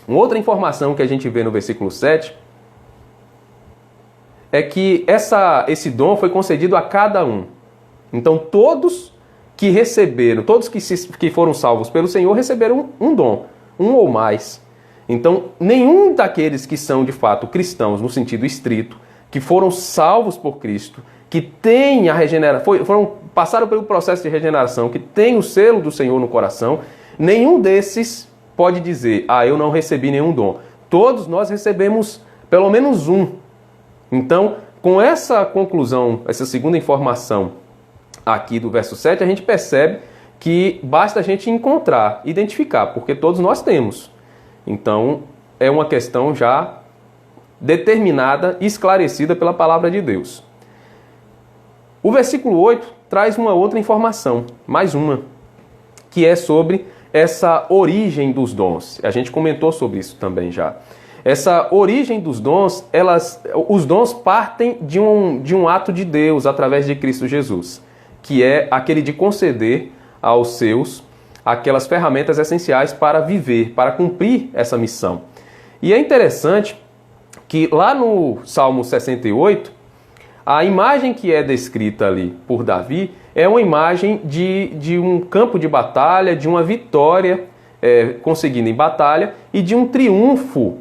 Uma outra informação que a gente vê no versículo 7 é que esse dom foi concedido a cada um. Então, todos que receberam, todos que foram salvos pelo Senhor receberam um dom, um ou mais. Então, nenhum daqueles que são de fato cristãos, no sentido estrito, que foram salvos por Cristo, que têm a regeneração, passaram pelo processo de regeneração, que têm o selo do Senhor no coração, nenhum desses pode dizer, eu não recebi nenhum dom. Todos nós recebemos pelo menos um. Então, com essa conclusão, essa segunda informação aqui do verso 7, a gente percebe que basta a gente identificar, porque todos nós temos. Então, é uma questão já determinada e esclarecida pela palavra de Deus. O versículo 8 traz uma outra informação, mais uma, que é sobre essa origem dos dons. A gente comentou sobre isso também já. Essa origem dos dons, os dons partem de um ato de Deus através de Cristo Jesus, que é aquele de conceder aos seus aquelas ferramentas essenciais para viver, para cumprir essa missão. E é interessante que lá no Salmo 68, a imagem que é descrita ali por Davi é uma imagem de um campo de batalha, de uma vitória conseguida em batalha e de um triunfo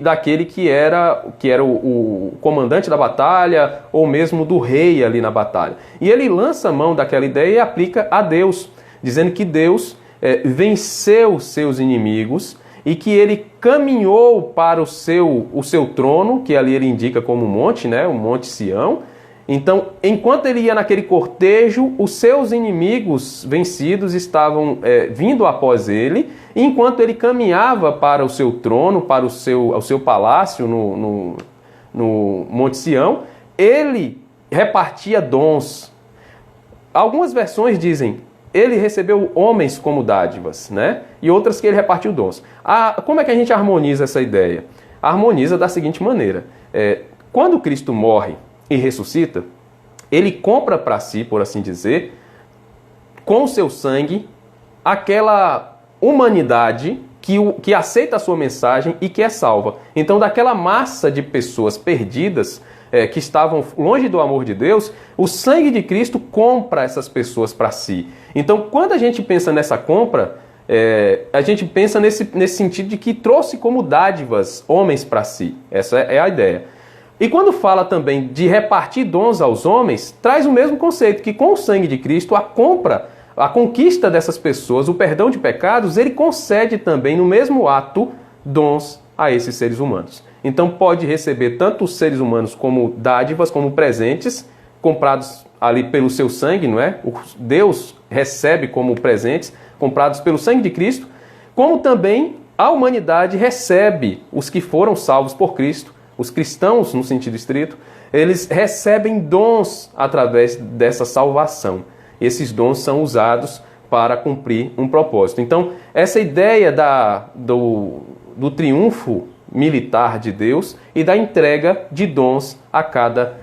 daquele que era o comandante da batalha ou mesmo do rei ali na batalha. E ele lança a mão daquela ideia e aplica a Deus, dizendo que Deus venceu seus inimigos e que ele caminhou para o seu trono, que ali ele indica como monte, né, o Monte Sião. Então, enquanto ele ia naquele cortejo, os seus inimigos vencidos estavam vindo após ele, e enquanto ele caminhava para o seu trono, para o seu palácio no Monte Sião, ele repartia dons. Algumas versões dizem ele recebeu homens como dádivas, né? E outras que ele repartiu dons. Como é que a gente harmoniza essa ideia? Harmoniza da seguinte maneira. Quando Cristo morre e ressuscita, ele compra para si, por assim dizer, com o seu sangue, aquela humanidade que aceita a sua mensagem e que é salva. Então, daquela massa de pessoas perdidas, que estavam longe do amor de Deus, o sangue de Cristo compra essas pessoas para si. Então, quando a gente pensa nessa compra, a gente pensa nesse sentido de que trouxe como dádivas homens para si. Essa é a ideia. E quando fala também de repartir dons aos homens, traz o mesmo conceito, que com o sangue de Cristo, a compra, a conquista dessas pessoas, o perdão de pecados, ele concede também no mesmo ato dons a esses seres humanos. Então pode receber tanto os seres humanos como dádivas, como presentes, comprados ali pelo seu sangue, não é? Deus recebe como presentes, comprados pelo sangue de Cristo, como também a humanidade recebe os que foram salvos por Cristo, os cristãos no sentido estrito, eles recebem dons através dessa salvação. Esses dons são usados para cumprir um propósito. Então, essa ideia do triunfo militar de Deus e da entrega de dons a cada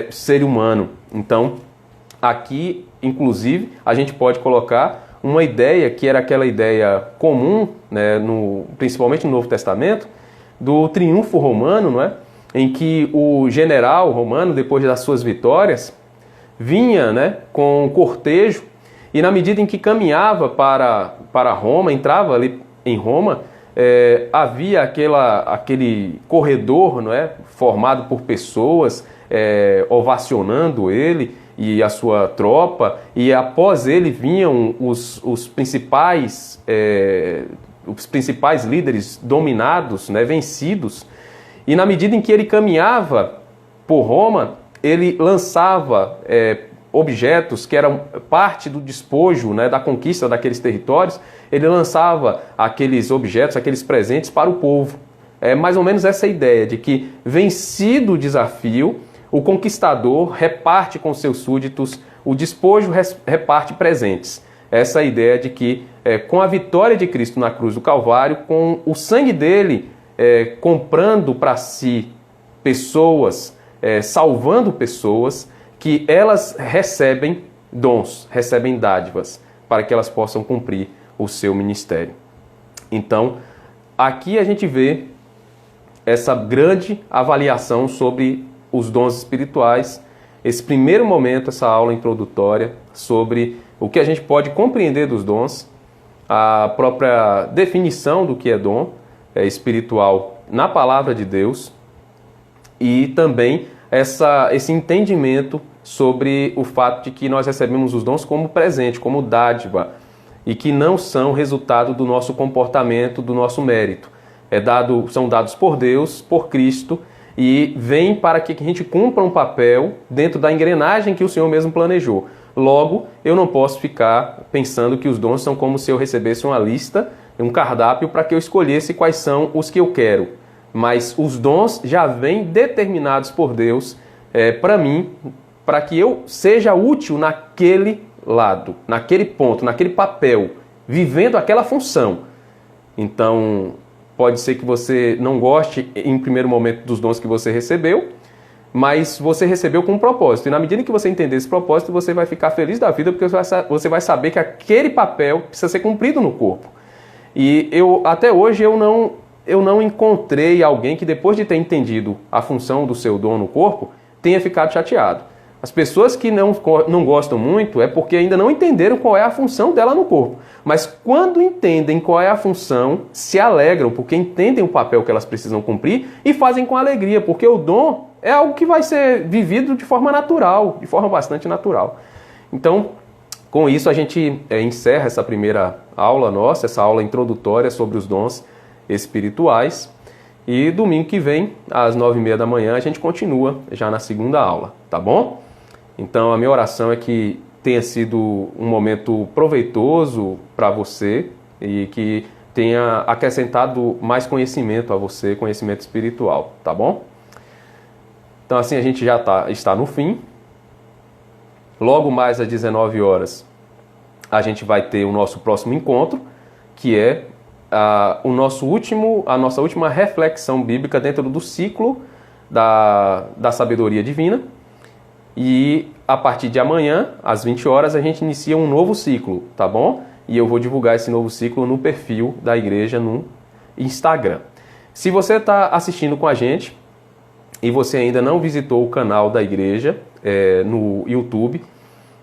ser humano. Então, aqui, inclusive, a gente pode colocar uma ideia que era aquela ideia comum, né, principalmente no Novo Testamento, do triunfo romano, não é? Em que o general romano, depois das suas vitórias, vinha, né, com um cortejo, e na medida em que caminhava para Roma, entrava ali em Roma, havia aquele corredor, não é, formado por pessoas ovacionando ele e a sua tropa, e após ele vinham os principais líderes dominados, né, vencidos, e na medida em que ele caminhava por Roma, ele lançava objetos que eram parte do despojo, né, da conquista daqueles territórios, ele lançava aqueles objetos, aqueles presentes para o povo. É mais ou menos essa ideia de que, vencido o desafio, o conquistador reparte com seus súditos, o despojo reparte presentes. Essa ideia de que, com a vitória de Cristo na cruz do Calvário, com o sangue dele comprando para si pessoas, salvando pessoas, que elas recebem dons, recebem dádivas, para que elas possam cumprir o seu ministério. Então, aqui a gente vê essa grande avaliação sobre os dons espirituais, esse primeiro momento, essa aula introdutória sobre o que a gente pode compreender dos dons, a própria definição do que é dom espiritual na palavra de Deus e também esse entendimento sobre o fato de que nós recebemos os dons como presente, como dádiva, e que não são resultado do nosso comportamento, do nosso mérito. São dados por Deus, por Cristo, e vêm para que a gente cumpra um papel dentro da engrenagem que o Senhor mesmo planejou. Logo, eu não posso ficar pensando que os dons são como se eu recebesse uma lista, um cardápio para que eu escolhesse quais são os que eu quero. Mas os dons já vêm determinados por Deus para mim, para que eu seja útil naquele lado, naquele ponto, naquele papel, vivendo aquela função. Então, pode ser que você não goste em primeiro momento dos dons que você recebeu, mas você recebeu com um propósito. E na medida que você entender esse propósito, você vai ficar feliz da vida, porque você vai saber que aquele papel precisa ser cumprido no corpo. E até hoje eu não encontrei alguém que, depois de ter entendido a função do seu dom no corpo, tenha ficado chateado. As pessoas que não gostam muito é porque ainda não entenderam qual é a função dela no corpo. Mas quando entendem qual é a função, se alegram, porque entendem o papel que elas precisam cumprir e fazem com alegria, porque o dom é algo que vai ser vivido de forma natural, de forma bastante natural. Então, com isso a gente encerra essa primeira aula nossa, essa aula introdutória sobre os dons. espirituais. E domingo que vem, às 9h30 da manhã, a gente continua já na segunda aula, tá bom? Então a minha oração é que tenha sido um momento proveitoso para você e que tenha acrescentado mais conhecimento a você, conhecimento espiritual, tá bom? Então assim a gente já está no fim. Logo mais às 19 horas a gente vai ter o nosso próximo encontro, que é a nossa última reflexão bíblica dentro do ciclo da sabedoria divina. E a partir de amanhã, às 20 horas, a gente inicia um novo ciclo, tá bom? E eu vou divulgar esse novo ciclo no perfil da igreja no Instagram. Se você está assistindo com a gente e você ainda não visitou o canal da igreja no YouTube,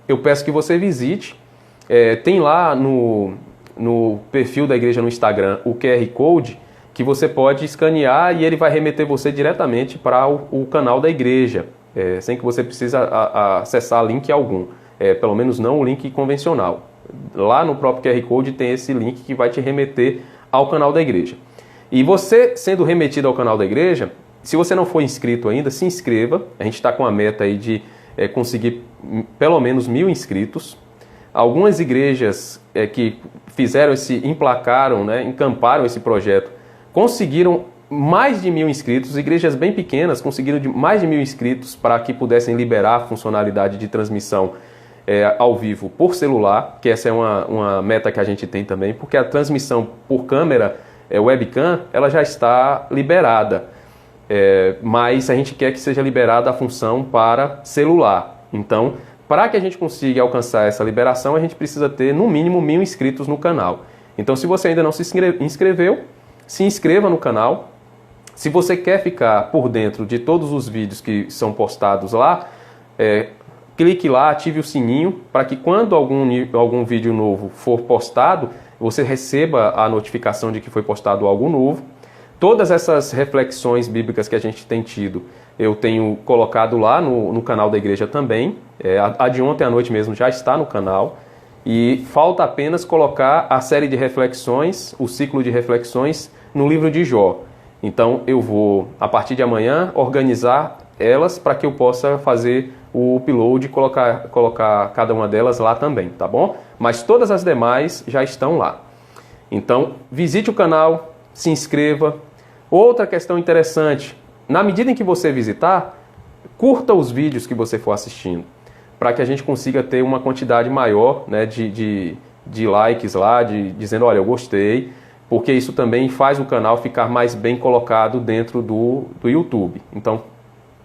eu peço que você visite. Tem lá no perfil da igreja no Instagram o QR Code que você pode escanear e ele vai remeter você diretamente para o canal da igreja, sem que você precise acessar link algum, pelo menos não o link convencional. Lá no próprio QR Code tem esse link que vai te remeter ao canal da igreja. E você sendo remetido ao canal da igreja, se você não for inscrito ainda, se inscreva. A gente está com a meta aí de conseguir pelo menos 1.000 inscritos. Algumas igrejas que emplacaram, encamparam esse projeto, conseguiram mais de 1.000 inscritos. Igrejas bem pequenas conseguiram mais de 1.000 inscritos para que pudessem liberar a funcionalidade de transmissão ao vivo por celular, que essa é uma meta que a gente tem também, porque a transmissão por câmera, webcam, ela já está liberada, mas a gente quer que seja liberada a função para celular. Então, para que a gente consiga alcançar essa liberação, a gente precisa ter no mínimo 1.000 inscritos no canal. Então, se você ainda não se inscreveu, se inscreva no canal. Se você quer ficar por dentro de todos os vídeos que são postados lá, clique lá, ative o sininho, para que quando algum vídeo novo for postado, você receba a notificação de que foi postado algo novo. Todas essas reflexões bíblicas que a gente tem tido, eu tenho colocado lá no canal da igreja também. A de ontem à noite mesmo já está no canal. E falta apenas colocar a série de reflexões, o ciclo de reflexões, no livro de Jó. Então eu vou, a partir de amanhã, organizar elas para que eu possa fazer o upload e colocar cada uma delas lá também, tá bom? Mas todas as demais já estão lá. Então visite o canal, se inscreva. Outra questão interessante, na medida em que você visitar, curta os vídeos que você for assistindo, para que a gente consiga ter uma quantidade maior, de likes lá, dizendo, olha, eu gostei, porque isso também faz o canal ficar mais bem colocado dentro do YouTube. Então,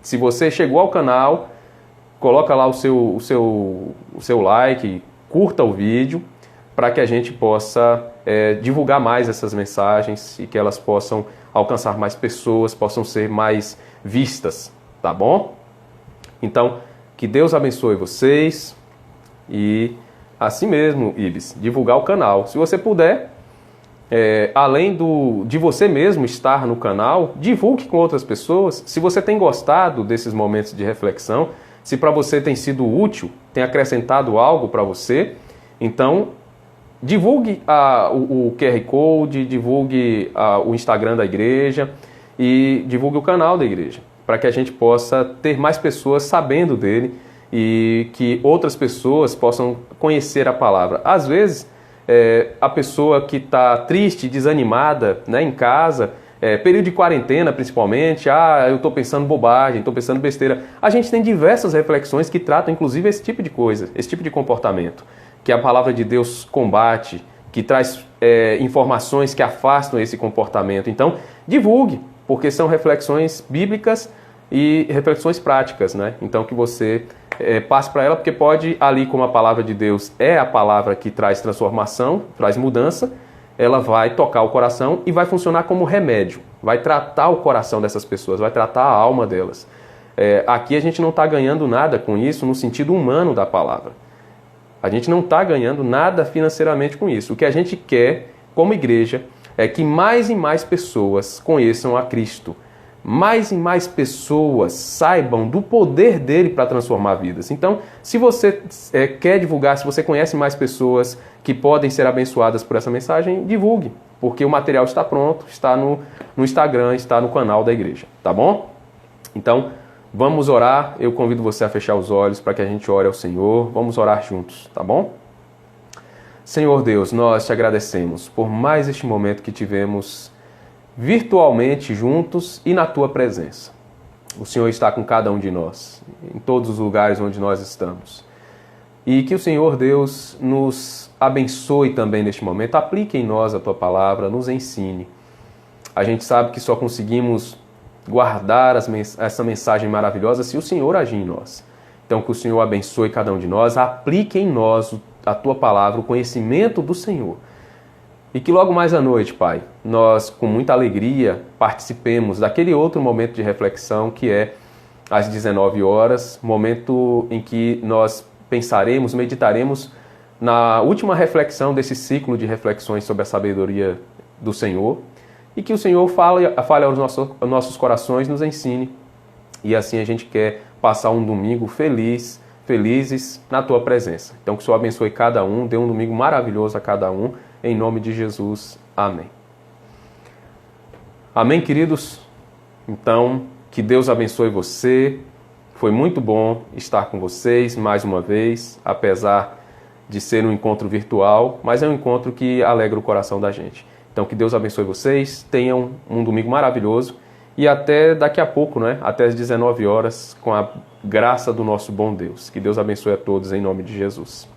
se você chegou ao canal, coloca lá o seu like, curta o vídeo, para que a gente possa divulgar mais essas mensagens e que elas possam alcançar mais pessoas, possam ser mais vistas, tá bom? Então, que Deus abençoe vocês e assim mesmo, Ibis, divulgar o canal. Se você puder, além de você mesmo estar no canal, divulgue com outras pessoas. Se você tem gostado desses momentos de reflexão, se para você tem sido útil, tem acrescentado algo para você, então divulgue o QR Code, divulgue o Instagram da igreja e divulgue o canal da igreja, para que a gente possa ter mais pessoas sabendo dele e que outras pessoas possam conhecer a palavra. Às vezes, a pessoa que está triste, desanimada, em casa, período de quarentena principalmente, eu estou pensando bobagem, estou pensando besteira. A gente tem diversas reflexões que tratam inclusive esse tipo de coisa, esse tipo de comportamento, que a palavra de Deus combate, que traz informações que afastam esse comportamento. Então, divulgue, porque são reflexões bíblicas e reflexões práticas, Então, que você passe para ela, porque pode, ali como a palavra de Deus é a palavra que traz transformação, traz mudança, ela vai tocar o coração e vai funcionar como remédio, vai tratar o coração dessas pessoas, vai tratar a alma delas. Aqui a gente não está ganhando nada com isso no sentido humano da palavra. A gente não está ganhando nada financeiramente com isso. O que a gente quer, como igreja, é que mais e mais pessoas conheçam a Cristo. mais e mais pessoas saibam do poder dele para transformar vidas. Então, se você quer divulgar, se você conhece mais pessoas que podem ser abençoadas por essa mensagem, divulgue, porque o material está pronto, está no Instagram, está no canal da igreja, tá bom? Então, vamos orar. Eu convido você a fechar os olhos para que a gente ore ao Senhor. Vamos orar juntos, tá bom? Senhor Deus, nós te agradecemos por mais este momento que tivemos virtualmente juntos e na tua presença. O Senhor está com cada um de nós, em todos os lugares onde nós estamos. E que o Senhor Deus nos abençoe também neste momento, aplique em nós a tua palavra, nos ensine. A gente sabe que só conseguimos guardar essa mensagem maravilhosa se o Senhor agir em nós. Então que o Senhor abençoe cada um de nós, aplique em nós a tua palavra, o conhecimento do Senhor. E que logo mais à noite, Pai, nós com muita alegria participemos daquele outro momento de reflexão que é às 19 horas, momento em que nós pensaremos, meditaremos na última reflexão desse ciclo de reflexões sobre a sabedoria do Senhor e que o Senhor fale aos nossos corações, nos ensine. E assim a gente quer passar um domingo felizes na Tua presença. Então que o Senhor abençoe cada um, dê um domingo maravilhoso a cada um. Em nome de Jesus. Amém. Amém, queridos? Então, que Deus abençoe você. Foi muito bom estar com vocês mais uma vez, apesar de ser um encontro virtual, mas é um encontro que alegra o coração da gente. Então, que Deus abençoe vocês, tenham um domingo maravilhoso e até daqui a pouco, né? Até às 19 horas, com a graça do nosso bom Deus. Que Deus abençoe a todos em nome de Jesus.